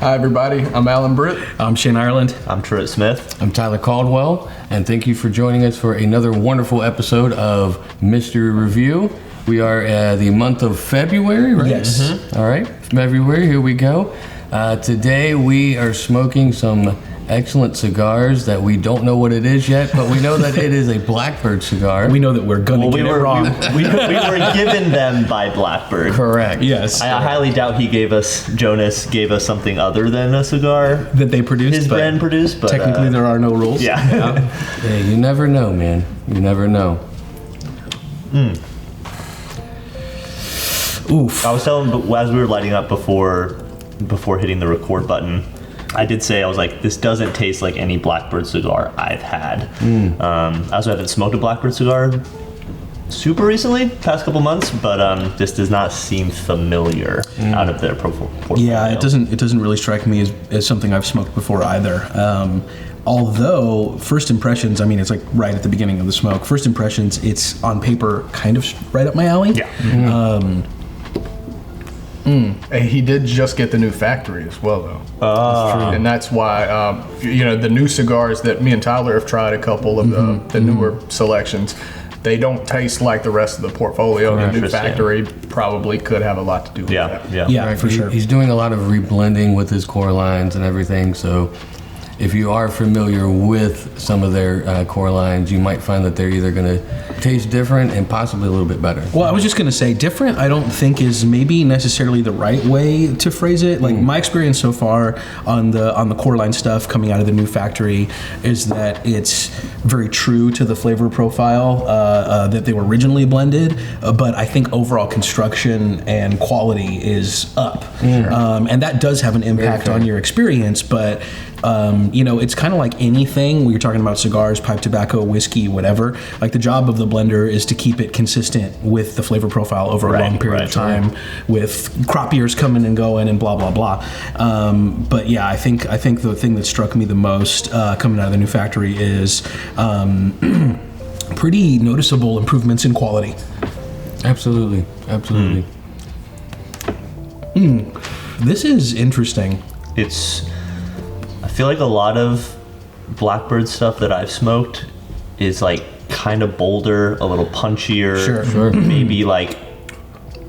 Hi, everybody. I'm Alan Britt. I'm Shane Ireland. I'm Truett Smith. I'm Tyler Caldwell, and thank you for joining us for another wonderful episode of Mystery Review. We are the month of February, right? Yes. Mm-hmm. All right, February, here we go. Today we are smoking some excellent cigars that we don't know what it is yet, but we know that it is a Blackbird cigar. We know that we're going to get it wrong. We were given them by Blackbird. Correct. Yes. I highly doubt Jonás gave us something other than a cigar that they produced. his brand produced. But technically, there are no rules. Yeah. Yeah, you never know, man. You never know. Oof. I was telling as we were lighting up before hitting the record button, I did say, I was like, this doesn't taste like any Blackbird cigar I've had. I also haven't smoked a Blackbird cigar super recently, past couple months, but this does not seem familiar out of their portfolio. Yeah, it doesn't really strike me as something I've smoked before either. Although first impressions, I mean, it's like right at the beginning of the smoke. First impressions, it's on paper kind of right up my alley. Yeah. Hey, he did just get the new factory as well, though. And that's why, the new cigars that me and Tyler have tried, a couple of the newer selections, they don't taste like the rest of the portfolio. The new factory probably could have a lot to do with that. Yeah, Right, for sure. He's doing a lot of reblending with his core lines and everything, so if you are familiar with some of their core lines, you might find that they're either going to taste different and possibly a little bit better. Well, I was just going to say, different, I don't think is maybe necessarily the right way to phrase it. Like my experience so far on the core line stuff coming out of the new factory is that it's very true to the flavor profile that they were originally blended, but I think overall construction and quality is up. And that does have an impact on your experience, but it's kind of like anything. We were talking about cigars, pipe tobacco, whiskey, whatever. Like the job of the blender is to keep it consistent with the flavor profile over a long period of time, with crop years coming and going and blah blah blah. But yeah, I think the thing that struck me the most coming out of the new factory is pretty noticeable improvements in quality. Absolutely. This is interesting. I feel like a lot of Blackbird stuff that I've smoked is like kind of bolder, a little punchier. Sure. Maybe like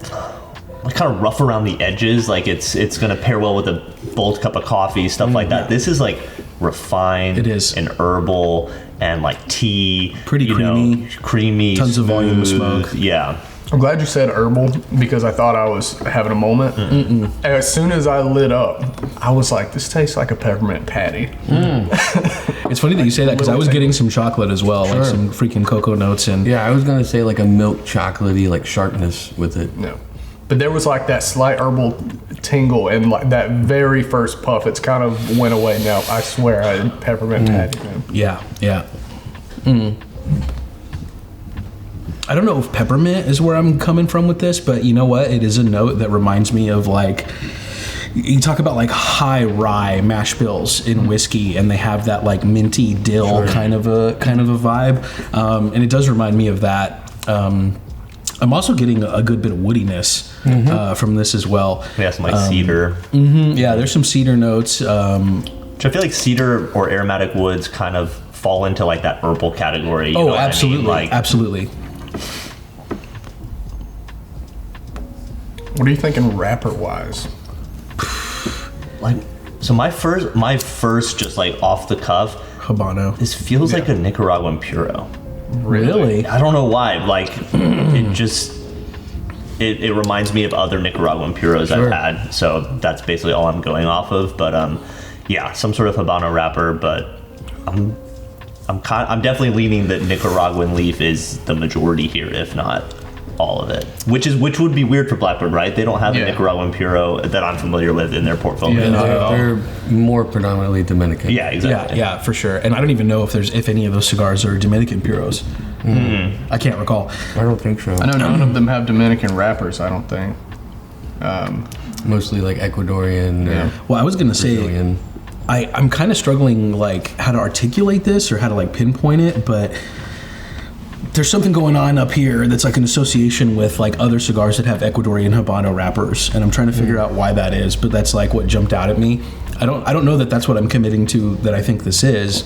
kind of rough around the edges. Like it's gonna pair well with a bold cup of coffee, stuff like that. This is like refined. It is. And herbal and like tea. Pretty creamy. Tons of volume of smoke. Yeah. I'm glad you said herbal because I thought I was having a moment. And as soon as I lit up, I was like, this tastes like a peppermint patty. It's funny that you say that because I was getting some chocolate as well, like some freaking cocoa notes. And Yeah, I was going to say like a milk chocolatey like sharpness with it. No. But there was like that slight herbal tingle and like that very first puff. It's kind of went away now. I swear I had peppermint patty. Man. Yeah. I don't know if peppermint is where I'm coming from with this, but you know what? It is a note that reminds me of like, you talk about like high rye mash bills in whiskey, and they have that like minty dill kind of a vibe, and it does remind me of that. I'm also getting a good bit of woodiness from this as well. Yeah, some like cedar. Yeah, there's some cedar notes. Which I feel like cedar or aromatic woods kind of fall into like that herbal category. You know what absolutely, I mean? absolutely. What are you thinking wrapper wise? So my first just like off the cuff Habano. this feels like a Nicaraguan puro. Really? I don't know why. Like it just it reminds me of other Nicaraguan puros I've had. So that's basically all I'm going off of. But some sort of Habano wrapper. But I'm definitely leaning that Nicaraguan leaf is the majority here, if not all of it, which would be weird for Blackbird, right? They don't have a Nicaraguan puro that I'm familiar with in their portfolio. Yeah, they're more predominantly Dominican. Yeah, exactly. Yeah, for sure. And I don't even know if any of those cigars are Dominican puros. I can't recall. I don't think so. I know none of them have Dominican wrappers, I don't think. Mostly like Ecuadorian. Well, I was gonna say, Brazilian. I'm kind of struggling like how to articulate this or how to like pinpoint it, but there's something going on up here that's like an association with like other cigars that have Ecuadorian Habano wrappers, and I'm trying to figure out why that is, but that's like what jumped out at me. I don't know that that's what I'm committing to. That I think this is,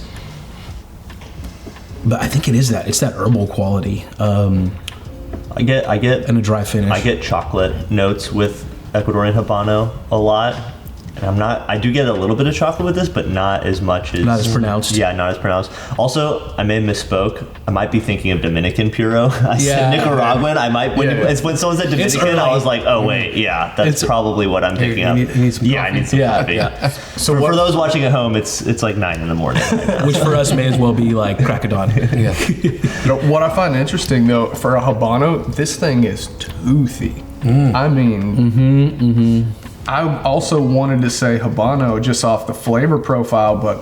but I think it is that. It's that herbal quality. I get and a dry finish. I get chocolate notes with Ecuadorian Habano a lot. And I do get a little bit of chocolate with this, but not as much as... Not as pronounced. Yeah, not as pronounced. Also, I may have misspoke. I might be thinking of Dominican Puro. I said Nicaraguan. I might... When someone said Dominican, I was like, oh, wait, yeah, that's probably what I'm thinking of. You need some coffee. I need some coffee. Yeah. So for those watching at home, it's like 9 in the morning. Right now. Which for us may as well be like crack of dawn. What I find interesting, though, for a Habano, this thing is toothy. I mean... I also wanted to say Habano just off the flavor profile, but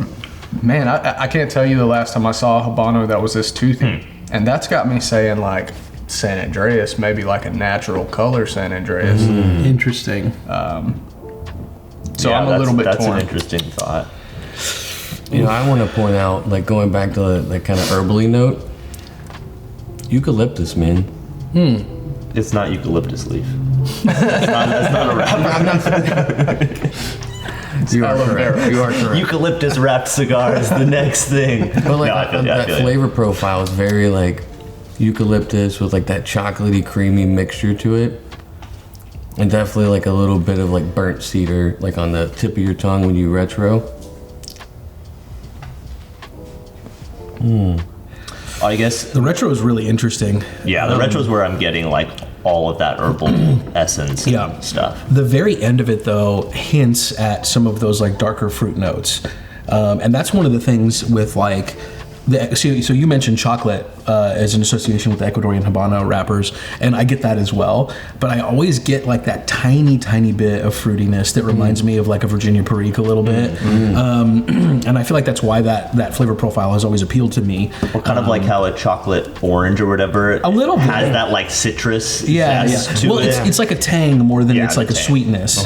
man, I can't tell you the last time I saw a Habano that was this toothy. And that's got me saying like San Andreas, maybe like a natural color San Andreas. Interesting. So I'm a little bit that's torn. An interesting thought. I want to point out, like going back to the kind of herbally note, eucalyptus, man. It's not eucalyptus leaf. That's not a wrapper. You are correct. Eucalyptus wrapped cigar is the next thing. But like that flavor profile is very like eucalyptus with like that chocolatey, creamy mixture to it. And definitely like a little bit of like burnt cedar, like on the tip of your tongue when you retro. I guess The retro is really interesting. Yeah, the retro is where I'm getting like all of that herbal essence stuff. The very end of it, though, hints at some of those like darker fruit notes, and that's one of the things with like. So you mentioned chocolate as an association with the Ecuadorian Habano wrappers, and I get that as well. But I always get like that tiny bit of fruitiness that reminds me of like a Virginia Perique a little bit, and I feel like that's why that flavor profile has always appealed to me. Or kind of like how a chocolate orange or whatever a little bit has that like citrus zest to well, it. it's like a tang more than it's like a sweetness.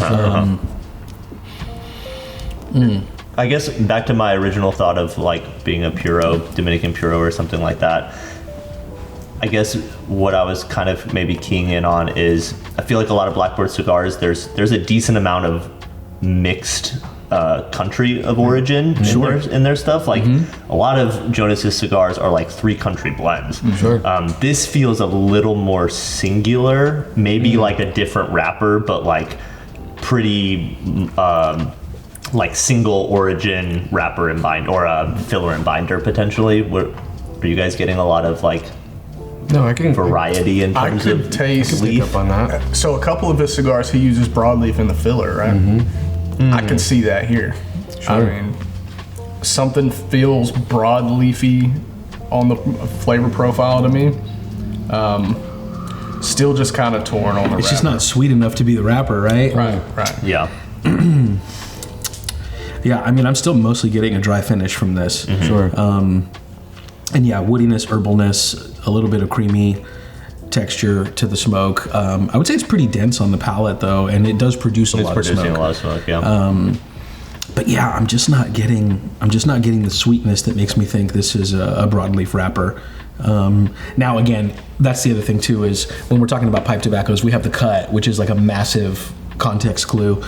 I guess back to my original thought of like being a Puro, Dominican Puro or something like that. I guess what I was kind of maybe keying in on is I feel like a lot of Blackbird cigars, there's a decent amount of mixed country of origin in their stuff. Like a lot of Jonas's cigars are like 3 country blends. This feels a little more singular, maybe like a different wrapper, but like pretty like single origin wrapper and bind or a filler and binder potentially. Are you guys getting a lot of like variety in terms of leaf? Up on that. So a couple of his cigars he uses broadleaf in the filler, right? I can see that here. I mean, something feels broadleafy on the flavor profile to me. Still just kind of torn on the It's wrapper. just not sweet enough to be the wrapper, right? Right. Yeah. Yeah, I mean, I'm still mostly getting a dry finish from this. And yeah, woodiness, herbalness, a little bit of creamy texture to the smoke. I would say it's pretty dense on the palate, though, and it does produce a lot of smoke. It's producing a lot of smoke, yeah. But yeah, I'm just not getting the sweetness that makes me think this is a broadleaf wrapper. Now, again, that's the other thing too, is when we're talking about pipe tobaccos, we have the cut, which is like a massive context clue.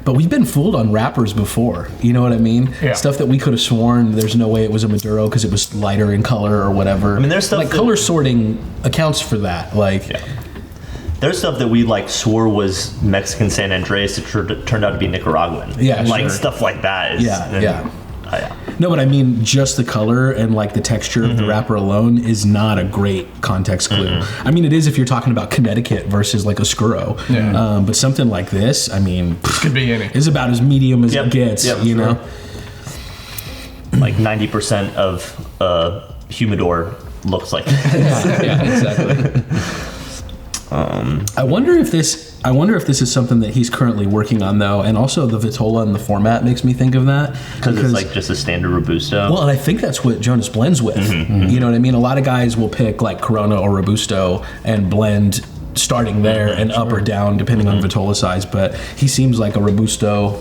But we've been fooled on wrappers before. You know what I mean? Yeah. Stuff that we could have sworn there's no way it was a Maduro because it was lighter in color or whatever. I mean, there's stuff like color sorting accounts for that. Like, there's stuff that we like swore was Mexican San Andreas that turned out to be Nicaraguan. Yeah, like sure. stuff like that. Yeah. No, but I mean, just the color and like the texture of the wrapper alone is not a great context clue. I mean, it is if you're talking about Connecticut versus like Oscuro. But something like this, I mean, Could be any. is about as medium as it gets. You know, like 90% of humidor looks like yeah, exactly. I wonder if this is something that he's currently working on, though, and also the Vitola and the format makes me think of that because it's like just a standard Robusto. Well, and I think that's what Jonás blends with. You know what I mean? A lot of guys will pick like Corona or Robusto and blend starting there and up or down depending on Vitola size. But he seems like a Robusto.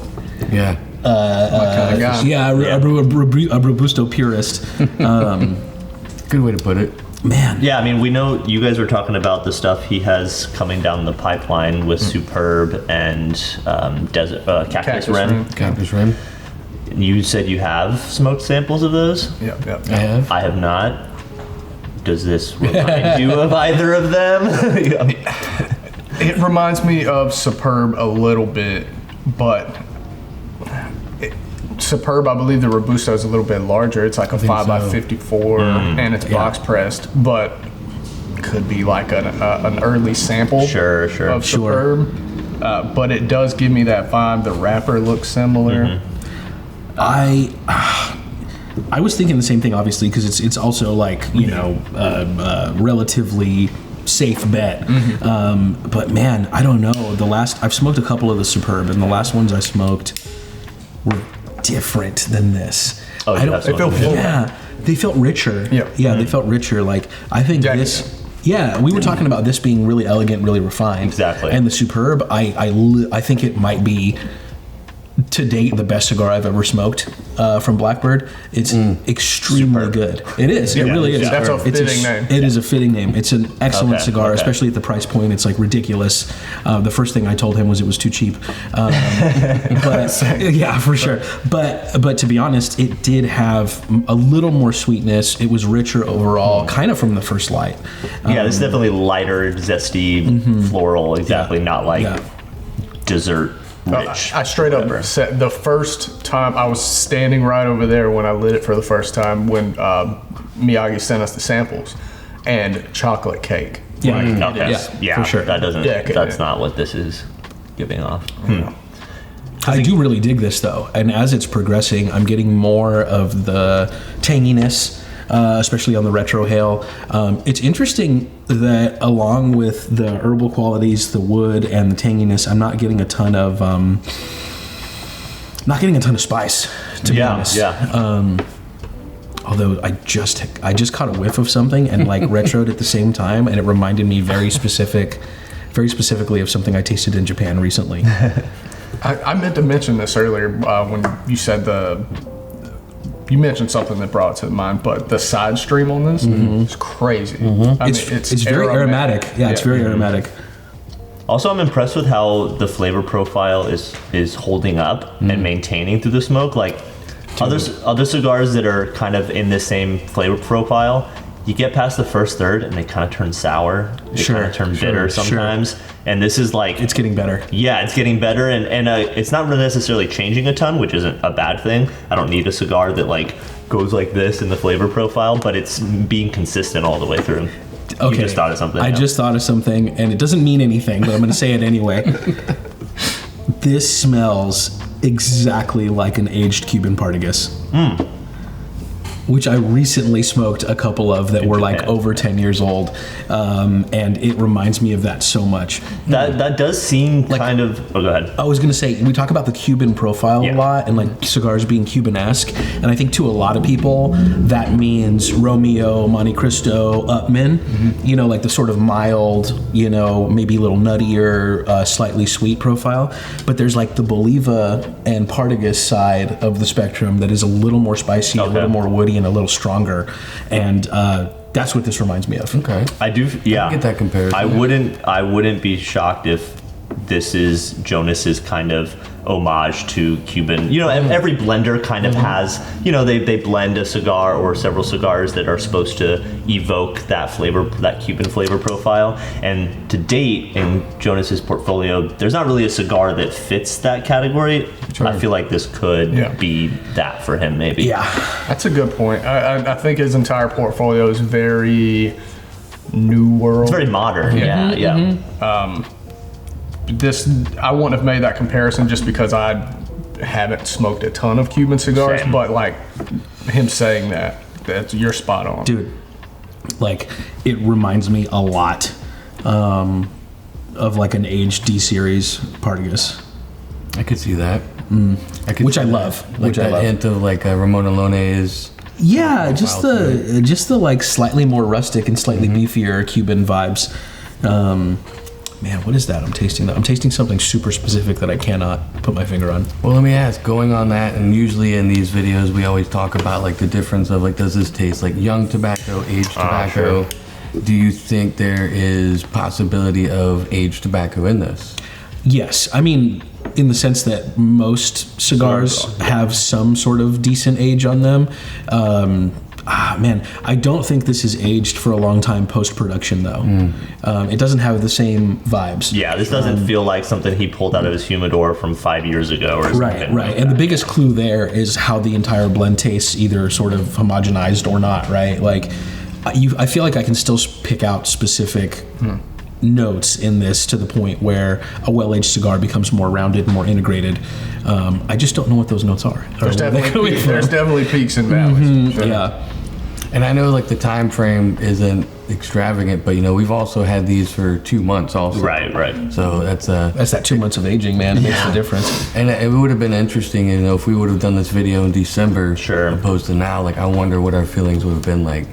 Yeah. kind of guy. A Robusto purist. Good way to put it. man. Yeah, I mean, we know you guys were talking about the stuff he has coming down the pipeline with Superb and Cactus Rim. Cactus Rim. You said you have smoked samples of those? Yep. I have. I have not. Does this remind you of either of them? It reminds me of Superb a little bit, but Superb, I believe the Robusto is a little bit larger. It's like a 5x54, and it's box pressed, but could be like an early sample of Superb. But it does give me that vibe. The wrapper looks similar. I was thinking the same thing, obviously, because it's also like, relatively safe bet. But man, I don't know. I've smoked a couple of the Superb, and the last ones I smoked were different than this. Oh, they feel full. Yeah, they felt richer. Yeah. They felt richer. Like, I think this. Yeah, we were talking about this being really elegant, really refined. Exactly. And the Superb, I think it might be, to date, the best cigar I've ever smoked from Blackbird. It's extremely good. It is. It really is. That's a fitting name. It is a fitting name. It's an excellent cigar, especially at the price point. It's like ridiculous. The first thing I told him was it was too cheap. Yeah, for sure. But to be honest, it did have a little more sweetness. It was richer overall, kind of from the first light. Yeah, it's definitely lighter, zesty, floral. Exactly, not like dessert. I straight up said the first time I was standing right over there when I lit it for the first time when Miyagi sent us the samples, and chocolate cake. Yeah, for sure. That doesn't. That's not what this is giving off. I do really dig this though, and as it's progressing, I'm getting more of the tanginess. Especially on the retrohale. It's interesting that along with the herbal qualities, the wood and the tanginess, I'm not getting a ton of spice, to be honest. Although I just caught a whiff of something and like retroed at the same time, and it reminded me very specifically of something I tasted in Japan recently. I meant to mention this earlier when you said you mentioned something that brought it to mind, but the side stream on this is crazy. It's very aromatic. Yeah, it's very aromatic. Also, I'm impressed with how the flavor profile is holding up and maintaining through the smoke. Like other cigars that are kind of in the same flavor profile, you get past the first third and they kind of turn sour. They kind of turn bitter sometimes. And this is like... It's getting better. Yeah, it's getting better. And it's not really necessarily changing a ton, which isn't a bad thing. I don't need a cigar that like goes like this in the flavor profile, but it's being consistent all the way through. Okay. You just thought of something. I just thought of something, and it doesn't mean anything, but I'm going to say it anyway. This smells exactly like an aged Cuban Partagas. Which I recently smoked a couple of that were like over 10 years old, and it reminds me of that so much. That does seem like, kind of... Oh, go ahead. I was going to say, we talk about the Cuban profile a lot, and like cigars being Cuban-esque, and I think to a lot of people, that means Romeo, Monte Cristo, Upman, like the sort of mild, maybe a little nuttier, slightly sweet profile. But there's like the Boliva and Partagas side of the spectrum that is a little more spicy, a little more woody, and a little stronger, and that's what this reminds me of. Okay, I do. Yeah, I get that comparison. I wouldn't be shocked if this is Jonas's kind of homage to Cuban. Every blender kind of has. They blend a cigar or several cigars that are supposed to evoke that flavor, that Cuban flavor profile. And to date, in Jonas's portfolio, there's not really a cigar that fits that category. Sure. I feel like this could be that for him, maybe. Yeah, that's a good point. I think his entire portfolio is very new world. It's very modern. Yeah. I wouldn't have made that comparison just because I haven't smoked a ton of Cuban cigars. Same. But like him saying that's you're spot on, dude. Like it reminds me a lot of like an aged D series Partagas. I could see that. Which I love. Like that hint of like Ramon Alone's. Yeah, just the like slightly more rustic and slightly beefier Cuban vibes. Man, what is that I'm tasting? I'm tasting something super specific that I cannot put my finger on. Well, let me ask, going on that, and usually in these videos we always talk about like the difference of like, does this taste like young tobacco, aged tobacco? Sure. Do you think there is possibility of aged tobacco in this? Yes, I mean, in the sense that most cigars have some sort of decent age on them. Man, I don't think this is aged for a long time post-production, though. It doesn't have the same vibes. Yeah, this doesn't feel like something he pulled out of his humidor from 5 years ago or something. Right. Like And that. the biggest clue there is how the entire blend tastes, either sort of homogenized or not, right? Like, I feel like I can still pick out specific notes in this to the point where a well-aged cigar becomes more rounded, more integrated. I just don't know what those notes are. There's definitely peaks and valleys. Yeah. And I know like the time frame isn't extravagant, but you know, we've also had these for 2 months also. Right. So that's that 2 months of aging, man. It makes the difference. and it would have been interesting, you know, if we would have done this video in December opposed to now. Like, I wonder what our feelings would have been like.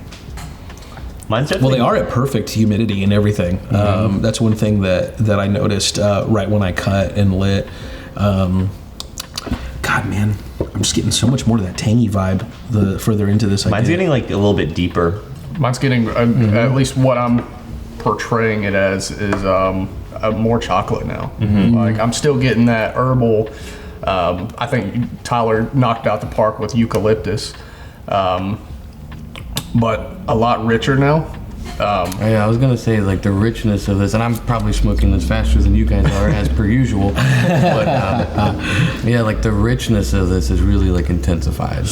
Mine's Well, definitely they are at perfect humidity and everything. That's one thing that I noticed right when I cut and lit. God, man, I'm just getting so much more to that tangy vibe the further into this I Mine's get. getting like a little bit deeper. Mine's getting, at least what I'm portraying it as, is more chocolate now. Like, I'm still getting that herbal. I think Tyler knocked out the park with eucalyptus, but a lot richer now. Yeah, I was gonna say like the richness of this, and I'm probably smoking this faster than you guys are, as per usual. But yeah, like the richness of this is really like intensified.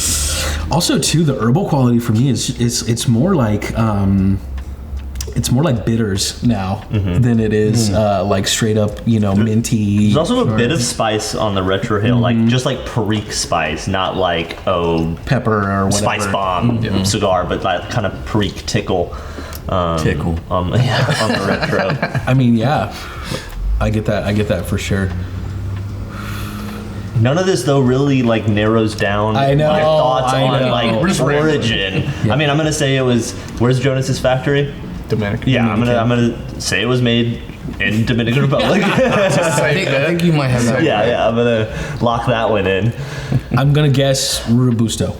Also, too, the herbal quality for me is it's more like bitters now than it is like straight up, minty. There's also a bit of spice on the retrohale, like just like perique spice, not like pepper or whatever. spice bomb cigar, but that kind of perique tickle. Tickle on the retro. I mean, yeah, I get that for sure. None of this though really like narrows down I know, my thoughts I on know. like We're just origin. I mean, I'm gonna say it was. Where's Jonas's factory? Dominican. Yeah, I'm gonna say it was made in Dominican Republic. I think you might have that. yeah, I'm gonna lock that one in. I'm gonna guess Robusto.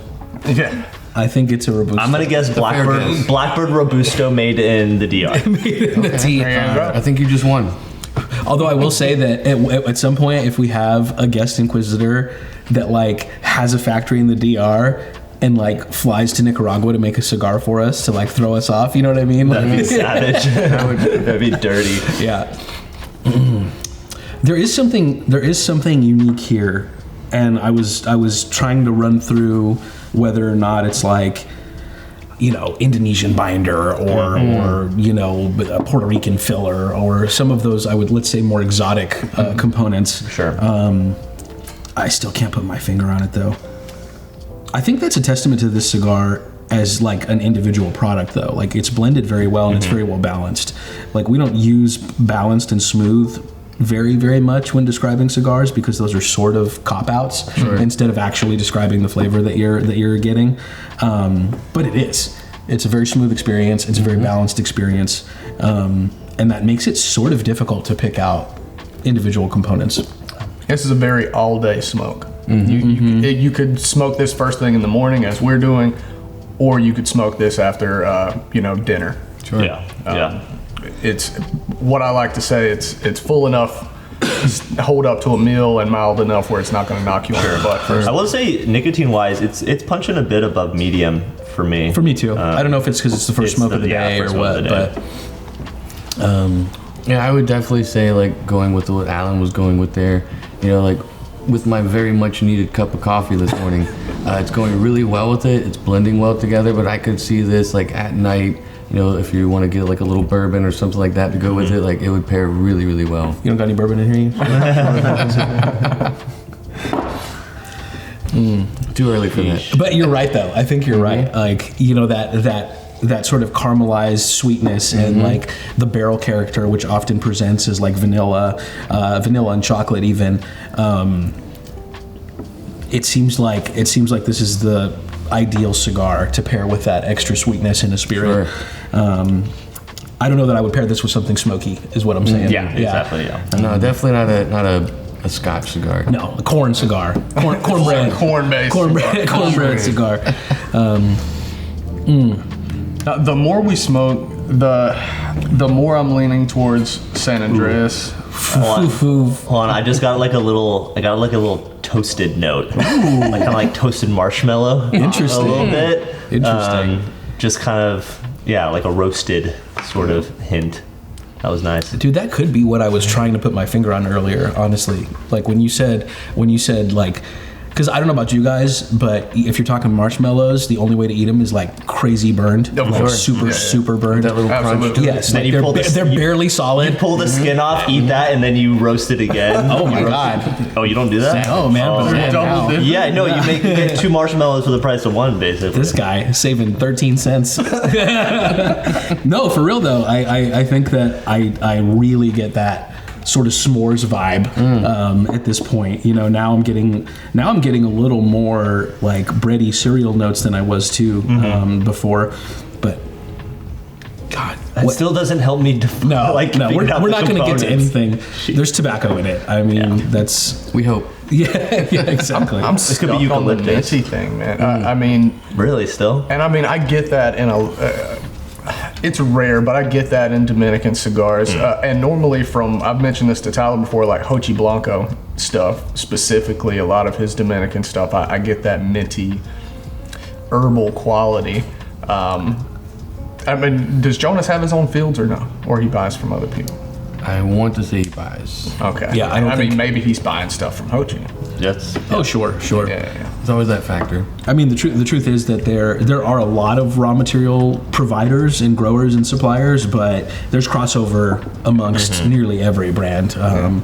Yeah. I think it's a Robusto. I'm gonna guess Blackbird Robusto made in the DR. I think you just won. Although I will say that at some point, if we have a guest inquisitor that like has a factory in the DR and like flies to Nicaragua to make a cigar for us to like throw us off, you know what I mean? That'd be savage. That'd be dirty. Yeah. There is something unique here, and I was trying to run through whether or not it's like, Indonesian binder or a Puerto Rican filler or some of those let's say more exotic components. Sure. I still can't put my finger on it though. I think that's a testament to this cigar as like an individual product though. Like it's blended very well and it's very well balanced. Like we don't use balanced and smooth very, very much when describing cigars because those are sort of cop-outs instead of actually describing the flavor that you're getting. But it's a very smooth experience. It's a very balanced experience. And that makes it sort of difficult to pick out individual components. This is a very all-day smoke. You could smoke this first thing in the morning, as we're doing, or you could smoke this after, dinner. Sure. Yeah. It's what I like to say. It's full enough to hold up to a meal and mild enough where it's not going to knock you on your butt first. I will say, nicotine-wise, it's punching a bit above medium for me. For me too. I don't know if it's because it's the first smoke of the day or what, but Yeah, I would definitely say like going with what Alan was going with there. Like with my very much needed cup of coffee this morning, it's going really well with it. It's blending well together, but I could see this like at night. If you want to get like a little bourbon or something like that to go with it, like it would pair really, really well. you don't got any bourbon in here? Too early for that. But you're right though. I think you're right. Like, that sort of caramelized sweetness and like the barrel character, which often presents as like vanilla and chocolate even. It seems like this is the ideal cigar to pair with that extra sweetness in a spirit. Sure. I don't know that I would pair this with something smoky, is what I'm saying. Yeah, exactly. Yeah. No, definitely not a Scotch cigar. No, a corn cigar. Cornbread. Corn-based Cornbread cigar. The more we smoke, the more I'm leaning towards San Andreas. Hold on, I just got like a little toasted note, like kind of like toasted marshmallow. Interesting. A little bit. Interesting. Just kind of like a roasted sort of hint. That was nice. Dude, that could be what I was trying to put my finger on earlier, honestly. Like when you said like, because I don't know about you guys, but if you're talking marshmallows, the only way to eat them is like crazy burned, like super burned. That little crunch. Yes, Then like they're barely solid. You pull the skin off, eat that, and then you roast it again. Oh my god! Oh, you don't do that? Oh man, but Double dip. Yeah, no, you get 2 marshmallows for the price of 1, basically. this guy saving 13 cents. No, for real though, I think that I really get that sort of s'mores vibe at this point. You know, now I'm getting a little more like bready cereal notes than I was too before. But God, That still doesn't help me. no, we're not going to get to anything. There's tobacco in it. I mean, that's We hope. yeah, exactly. I'm This could be stuck on the eucalyptus. minty thing, man. I mean, Really, still? and I mean, I get that in it's rare, but I get that in Dominican cigars. And normally I've mentioned this to Tyler before, like Hochi Blanco stuff, specifically a lot of his Dominican stuff, I get that minty herbal quality. I mean, does Jonás have his own fields or no? Or he buys from other people? I want to say he buys. Okay. Yeah, I mean, maybe he's buying stuff from Hochi. Yes. Oh, sure. Yeah. There's always that factor. I mean, the truth is that there are a lot of raw material providers and growers and suppliers, but there's crossover amongst nearly every brand. I'm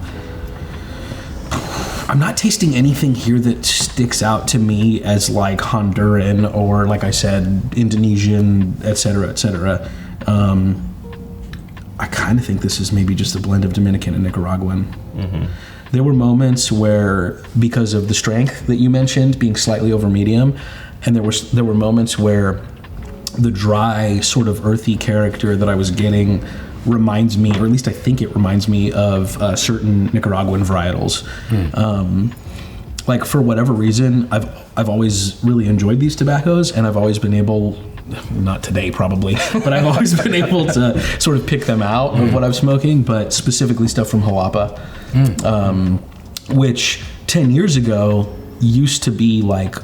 not tasting anything here that sticks out to me as like Honduran or, like I said, Indonesian, et cetera, et cetera. I kind of think this is maybe just a blend of Dominican and Nicaraguan. There were moments where, because of the strength that you mentioned being slightly over medium, and there were moments where the dry, sort of earthy character that I was getting reminds me, or at least I think it reminds me of certain Nicaraguan varietals. Like for whatever reason, I've always really enjoyed these tobaccos, and I've always been able, not today probably, but I've always been able to sort of pick them out of what I'm smoking, but specifically stuff from Jalapa, which 10 years ago used to be like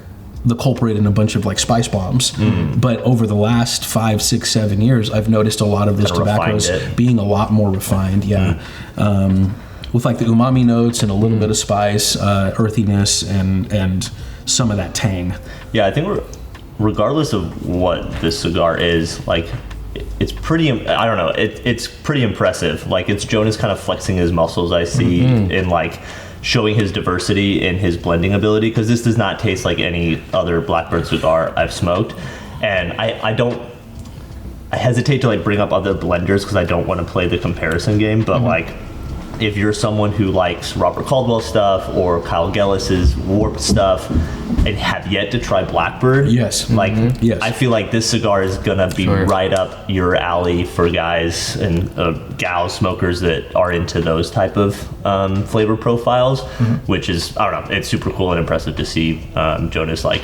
the culprit in a bunch of like spice bombs. But over the last 5, 6, 7 years, I've noticed a lot of those Kinda tobaccos refined it. being a lot more refined. With like the umami notes and a little bit of spice, earthiness, and some of that tang. Yeah, I think regardless of what this cigar is, like, it's pretty, I don't know, it's pretty impressive. Like, it's Jonás kind of flexing his muscles, I see, in like showing his diversity in his blending ability, because this does not taste like any other Blackbird cigar I've smoked. And I hesitate to like bring up other blenders because I don't want to play the comparison game, but like, if you're someone who likes Robert Caldwell stuff or Kyle Gellis's warped stuff and have yet to try Blackbird, Yes. like Yes. I feel like this cigar is gonna be right up your alley for guys and gal smokers that are into those type of flavor profiles, which is, I don't know, it's super cool and impressive to see Jonás like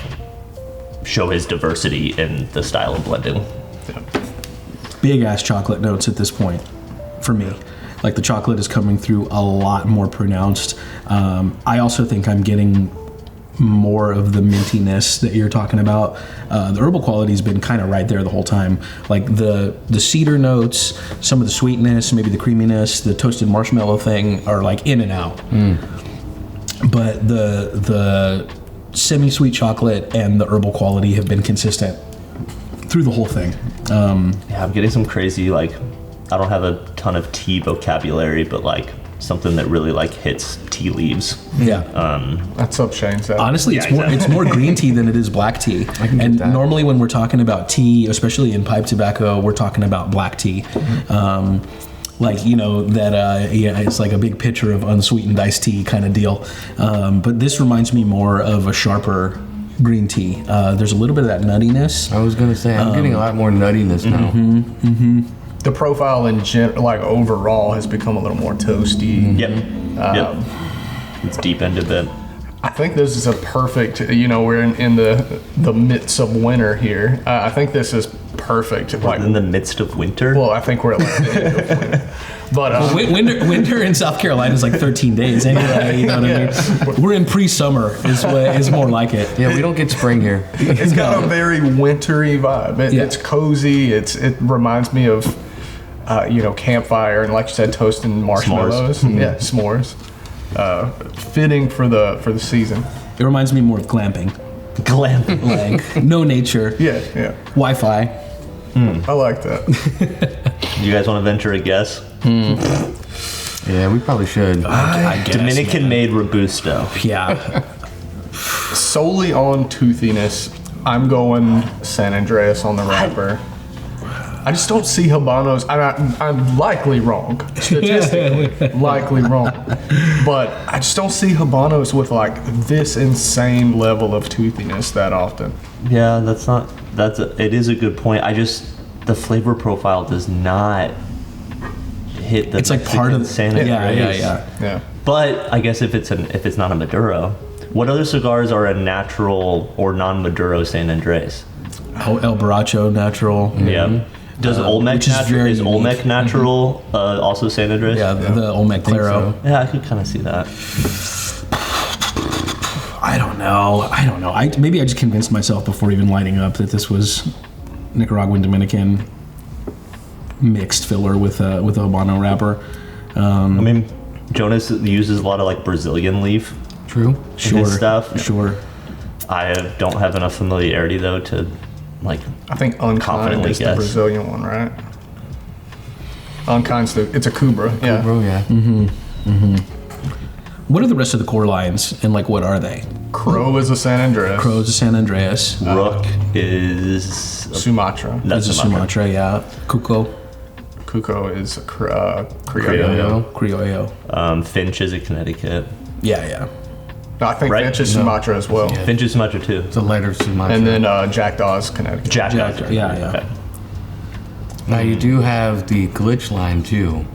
show his diversity in the style of blending. Big ass chocolate notes at this point for me. Like the chocolate is coming through a lot more pronounced. I also think I'm getting more of the mintiness that you're talking about. The herbal quality's been kind of right there the whole time. Like the cedar notes, some of the sweetness, maybe the creaminess, the toasted marshmallow thing are like in and out. But the semi-sweet chocolate and the herbal quality have been consistent through the whole thing. Yeah, I'm getting some crazy, like, I don't have a ton of tea vocabulary, but like something that really like hits tea leaves. Yeah. That's up Shane's. Honestly, Yeah, it's more green tea than it is black tea. And that. normally when we're talking about tea, especially in pipe tobacco, we're talking about black tea. Like, you know, that, it's like a big pitcher of unsweetened iced tea kind of deal. But this reminds me more of a sharper green tea. There's a little bit of that nuttiness. I was going to say, I'm getting a lot more nuttiness now. the profile like overall has become a little more toasty. Yep. It's deepened a bit. I think this is a perfect, we're in the midst of winter here. I think this is perfect. Like in the midst of winter? Well, I think we're at like the end of winter. But winter in South Carolina is like 13 days anyway. You know what I mean? We're in pre-summer is more like it. Yeah, we don't get spring here. It's got a very wintry vibe. It's cozy. It reminds me of campfire and, like you said, toasting marshmallows. S'mores. Yeah, s'mores. Fitting for the season. It reminds me more of glamping. Glamping. Like no nature. Yeah. Wi-Fi. I like that. You guys want to venture a guess? Yeah, we probably should. I guess, Dominican-made Robusto. Yeah. Solely on toothiness, I'm going San Andreas on the wrapper. I just don't see Habanos. I'm likely wrong, statistically, likely wrong, but I just don't see Habanos with like this insane level of toothiness that often. Yeah, it is a good point. The flavor profile does not hit the It's like part of San Andreas. Yeah. But I guess if it's not a Maduro, what other cigars are a natural or non-Maduro San Andreas? El Borracho natural. Yeah. Does Olmec which is very is unique. Olmec natural also San Andreas? Yeah, the Olmec Claro. so. Yeah, I could kind of see that. I don't know. Maybe I just convinced myself before even lighting up that this was Nicaraguan Dominican mixed filler with a Habano wrapper. I mean, Jonás uses a lot of like Brazilian leaf True. in his stuff. Sure. I don't have enough familiarity though to like. I think Unkind Confidently is the guess. Brazilian one, right? Unkind's it's a Cubra. Yeah. Bro, yeah. What are the rest of the core lines, and like what are they? Crow is a San Andreas. Crow's a San Andreas. Rook is Sumatra. that's Is a Sumatra, yeah. Cuco, Cuco is a Criollo. Criollo. Finch is a Connecticut. Yeah. No, I think Right? Finch is Sumatra as well. Yeah. Finch is Sumatra too. It's a lighter Sumatra. And then Jackdaw is Connecticut. Jack. Yeah. Okay. Now you do have the glitch line too,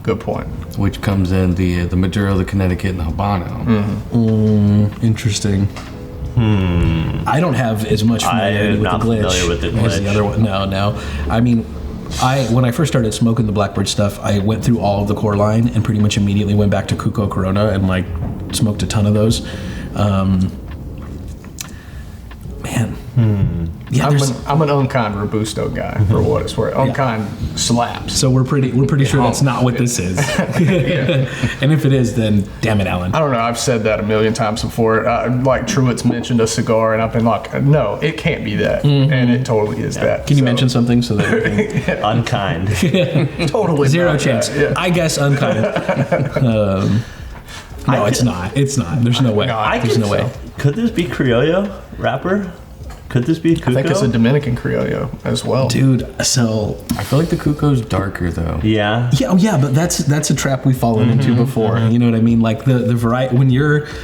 Good point. which comes in the Maduro, the Connecticut, and the Habano. Interesting. I don't have as much familiarity I'm with not the glitch familiar with the as the glitch. other one. No. I mean, when I first started smoking the Blackbird stuff, I went through all of the core line and pretty much immediately went back to Cuco Corona and like smoked a ton of those. Yeah, I'm an Unkind Robusto guy for what it's worth. Unkind slaps. so we're pretty sure that's not what this is. And if it is, then damn it, Alan. I don't know. I've said that a million times before. Like Truett's mentioned a cigar, and I've been like, no, it can't be that, and it totally is that. Can you So, mention something so that we can, Unkind. totally zero not chance? that, yeah. I guess unkind. No, it's not. It's not. There's no way. There's no way. Could this be Criollo wrapper? Could this be Cuco? I think it's a Dominican Criollo as well. Dude, so I feel like the Cuco's darker though. Yeah. yeah, but that's a trap we've fallen into before. You know what I mean? Like the variety when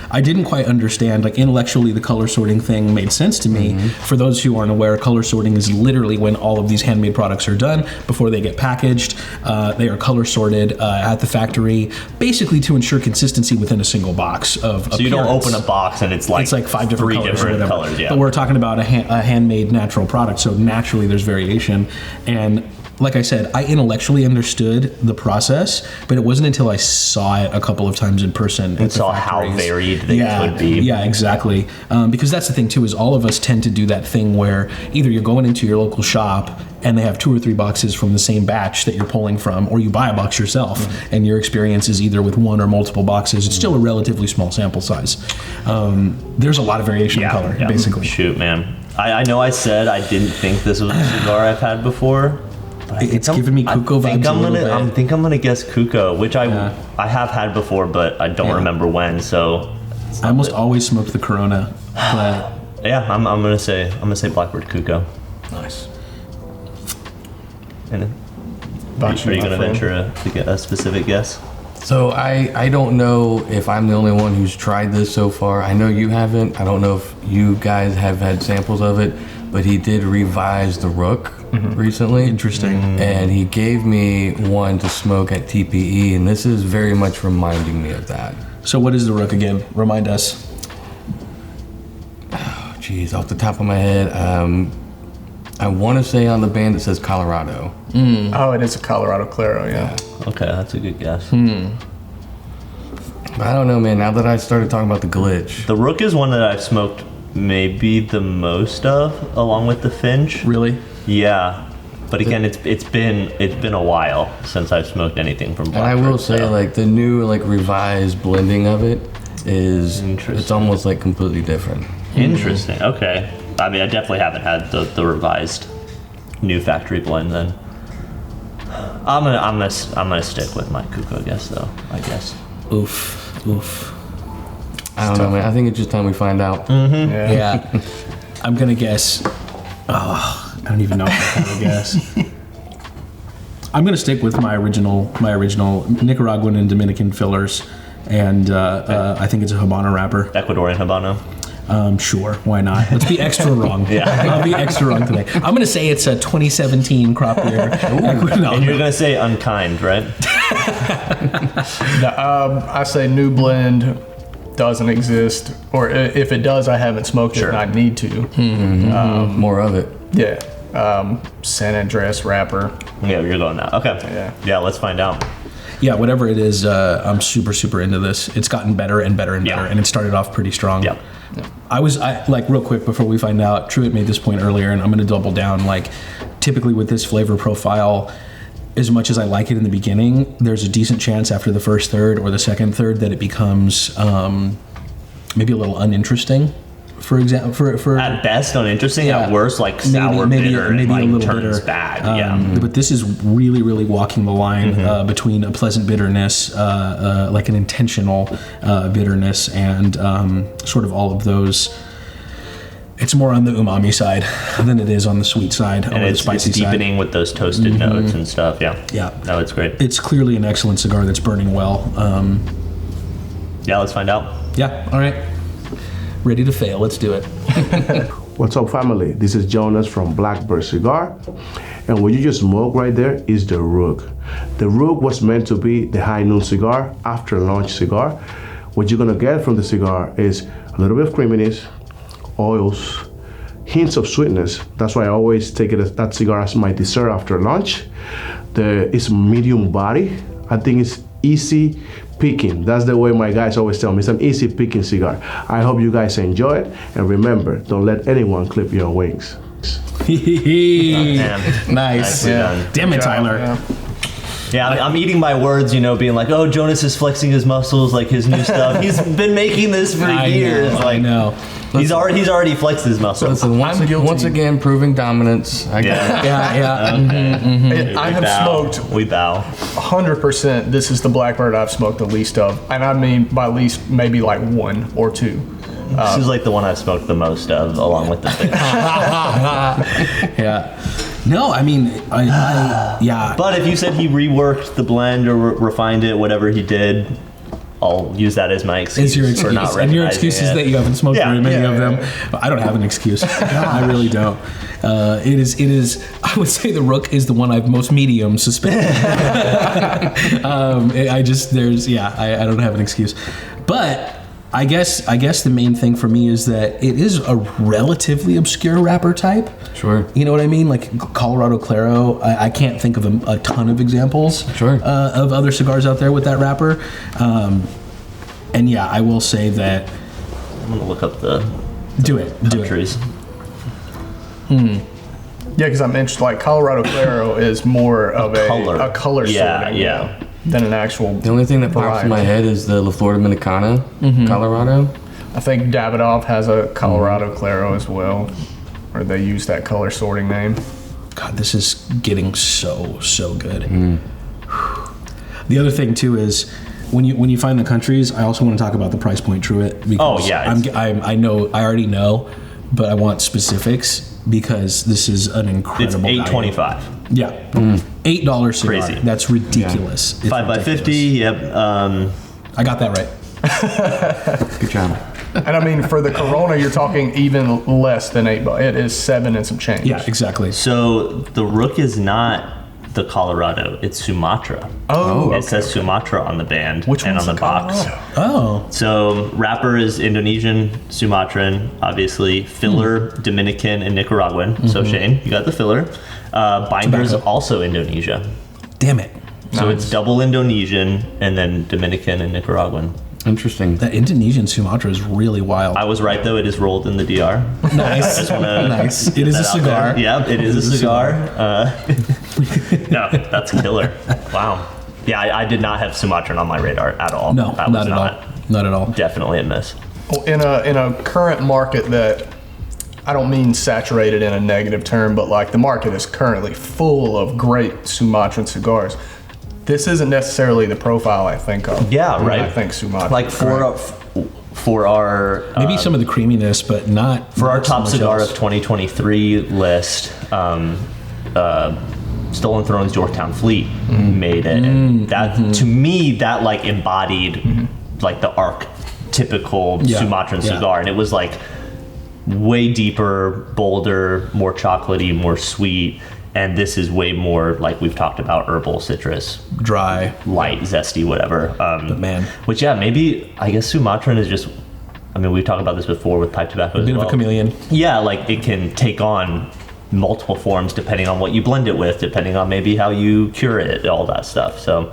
I didn't quite understand, like intellectually the color sorting thing made sense to me. For those who aren't aware, color sorting is literally when all of these handmade products are done before they get packaged. They are color sorted at the factory, basically to ensure consistency within a single box of So you don't open a box and it's like 5 different three colors different or whatever. colors. Yeah. But we're talking about a handmade natural product, so naturally there's variation. And like I said, I intellectually understood the process, but it wasn't until I saw it a couple of times in person and saw how varied they could be. Yeah, exactly. Because that's the thing too, is all of us tend to do that thing where either you're going into your local shop and they have 2 or 3 boxes from the same batch that you're pulling from, or you buy a box yourself and your experience is either with 1 or multiple boxes. It's still a relatively small sample size. There's a lot of variation in color, basically. Shoot, man. I know I said I didn't think this was a cigar I've had before. But It's giving me Cuco vibes a little bit. I think I'm gonna guess Cuco, which I have had before, but I don't remember when. So I almost always smoked the Corona, but yeah, I'm gonna say Blackbird Cuco. Nice. And Got are you my gonna friend. venture to get a specific guess? So I don't know if I'm the only one who's tried this so far. I know you haven't. I don't know if you guys have had samples of it, but he did revise the Rook recently. Interesting. And he gave me one to smoke at TPE, and this is very much reminding me of that. So what is the Rook again? Remind us. Oh, geez, off the top of my head, I want to say on the band it says Colorado. Oh, it is a Colorado Claro, yeah. Okay, that's a good guess. I don't know, man. Now that I started talking about the glitch, The Rook is one that I've smoked maybe the most of, along with the Finch. Really? Yeah, but again, it's been a while since I've smoked anything from and Blackbird. I will say, so- like the new revised blending of it is Interesting. it's almost like completely different. Interesting. Okay. I mean, I definitely haven't had the revised new factory blend. Then I'm gonna stick with my Cuckoo, I guess. Though I guess. Oof. I don't know, man. I think it's just time we find out. Yeah. I'm gonna guess. Oh, I don't even know if I'm gonna guess. I'm gonna stick with my original Nicaraguan and Dominican fillers, and I think it's a Habano wrapper. Ecuadorian Habano. Sure, why not? Let's be extra wrong. Yeah. I'll be extra wrong today. I'm gonna say it's a 2017 crop beer. And you're gonna say unkind, right? I say new blend doesn't exist, or if it does, I haven't smoked it and I need to. More of it. Yeah. San Andreas wrapper. Yeah, you're going now. Okay. Yeah. Let's find out. Yeah, whatever it is, I'm super into this. It's gotten better and better and better, Yeah. and it started off pretty strong. Yeah. I like real quick before we find out. Truett made this point earlier, and I'm going to double down. Like, typically with this flavor profile, as much as I like it in the beginning, there's a decent chance after the first third or the second third that it becomes maybe a little uninteresting. For example, for At best, uninteresting. Yeah. At worst, like sour, bitter, and maybe a like little turns bitter. bad. But this is really walking the line between a pleasant bitterness, like an intentional bitterness, and sort of all of those. It's more on the umami side than it is on the sweet side, And or the it's spicy side. deepening with those toasted notes and stuff. Yeah. Yeah. No, it's great. It's clearly an excellent cigar that's burning well. Yeah, let's find out. Yeah, all right. Ready to fail. Let's do it. What's up, family? This is Jonás from Blackbird Cigar, and what you just smoked right there is the Rook. The Rook was meant to be the high noon cigar, after lunch cigar. What you're gonna get from the cigar is a little bit of creaminess, oils, hints of sweetness. That's why I always take it as that cigar as my dessert after lunch. It's medium body. I think it's easy picking. That's the way my guys always tell me. It's an easy picking cigar. I hope you guys enjoy it, and remember, don't let anyone clip your wings. Damn. Nice. Nicely done. Damn it, Tyler. Yeah. Yeah, I'm eating my words, being like, oh, Jonás is flexing his muscles, like his new stuff. He's been making this for years. I know. He's already flexed his muscles. Listen, once again, proving dominance. I got it. Yeah. I have smoked We bow. 100%. This is the Blackbird I've smoked the least of, and I mean by least maybe like one or two. This is like the one I've smoked the most of, along with the Finch. Yeah. No, I mean, yeah. But if you said he reworked the blend or refined it, whatever he did, I'll use that as my excuse. Is your excuse, for not and your recognizing excuse is it. that you haven't smoked very many of them. yeah. I don't have an excuse. I really don't. It is. I would say the Rook is the one I've most medium suspected. I don't have an excuse, but. I guess the main thing for me is that it is a relatively obscure wrapper type. Sure. You know what I mean? Like Colorado Claro, I can't think of a ton of examples Sure. Of other cigars out there with that wrapper. And yeah, I will say that. I'm gonna look up the Do it. countries. Yeah, because I mentioned like Colorado Claro is more of a color sorting, yeah. than an actual. The only thing that pops in my head is the La Flor Dominicana, Colorado. I think Davidoff has a Colorado Claro as well, or they use that color sorting name. God, this is getting so good. The other thing too is when you find the countries, I also want to talk about the price point, Truett. Because I already know, but I want specifics because this is an incredible. It's $8.25. Yeah, $8 cigar. Crazy. That's ridiculous. It's 5 by 50. ridiculous. Yep. I got that right. Good job. And I mean, for the Corona, you're talking even less than $8. It is 7 and some change. Yeah, exactly. So the Rook is not the Colorado, it's Sumatra. Oh, It says Sumatra on the band Which and one's on the the box. Colorado? Oh, So wrapper is Indonesian, Sumatran, obviously. Filler, Dominican, and Nicaraguan. So Shane, you got the filler. Binder is Tobacco. also Indonesia. damn it. So it's double Indonesian and then Dominican and Nicaraguan. Interesting. That Indonesian Sumatra is really wild. I was right though, it is rolled in the DR. Nice. Just wanna Nice. get It is a that out cigar. there. Yeah, it is a cigar. No, that's killer. Wow. Yeah, I did not have Sumatran on my radar at all. No, That not was at all. Not at all. Definitely a miss. In a current market that, I don't mean saturated in a negative term, but like the market is currently full of great Sumatran cigars. This isn't necessarily the profile I think of. Yeah, when right. I think Sumatra. Like for our Maybe some of the creaminess, but not for our not so top much cigar else. of 2023 list, Stolen Throne's Yorktown Fleet made it. And that to me that like embodied like the archetypical Yeah, Sumatran yeah. cigar, and it was like way deeper, bolder, more chocolatey, more sweet. And this is way more like we've talked about, herbal, citrus, dry. light, zesty, whatever. But man, Which, yeah, maybe, I guess Sumatran is just, I mean, we've talked about this before with pipe tobacco as bit well. of a chameleon. Yeah, like it can take on multiple forms depending on what you blend it with, depending on maybe how you cure it, all that stuff. So,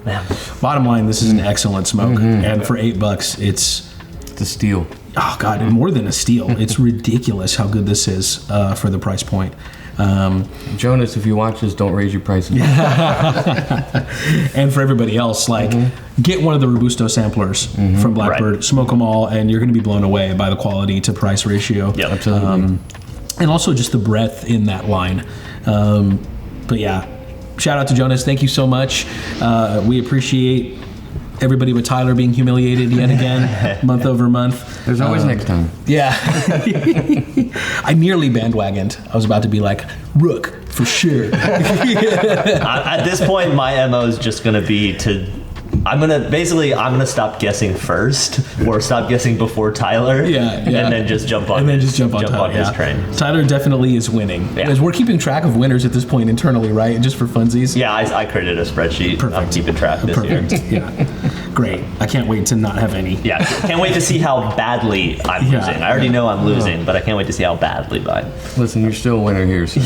man. Bottom line, this is an excellent smoke, and for $8, it's The steel. oh god, more than a steal. It's ridiculous how good this is for the price point. Jonas, if you watch this, don't raise your prices. And for everybody else, like get one of the Robusto samplers from Blackbird, Right. smoke them all, and you're going to be blown away by the quality to price ratio. Yep. Absolutely. And also just the breadth in that line. But yeah, shout out to Jonas. Thank you so much. We appreciate everybody but Tyler being humiliated yet again, month over month. There's always next time. Yeah. I nearly bandwagoned. I was about to be like, Rook, for sure. At this point, my MO is just going to be I'm gonna stop guessing first, or stop guessing before Tyler, Yeah. and then just jump on, Tyler, his yeah. train. Tyler definitely is winning. Yeah. As we're keeping track of winners at this point internally, right? Just for funsies. Yeah, I created a spreadsheet. I'm Perfect. keeping track this year. Perfect. Yeah. Great. I can't wait to not have any. Yeah, can't wait to see how badly I'm Yeah, losing. I already know I'm losing, but I can't wait to see how badly by. Listen, you're still a winner here. So.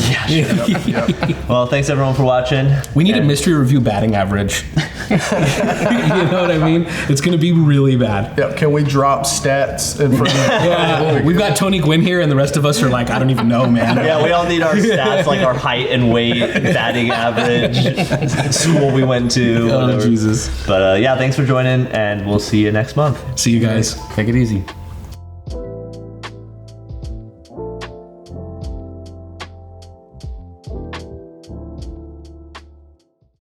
Well, thanks everyone for watching. We need a mystery review batting average. You know what I mean? It's going to be really bad. Yep. Can we drop stats in front of Yeah, we've got Tony Gwynn here, and the rest of us are like, I don't even know, man. Yeah, we all need our stats, like our height and weight, batting average, school we went to. Oh, whatever. Jesus. But yeah, thanks for joining, and we'll see you next month. See you guys. Take it easy.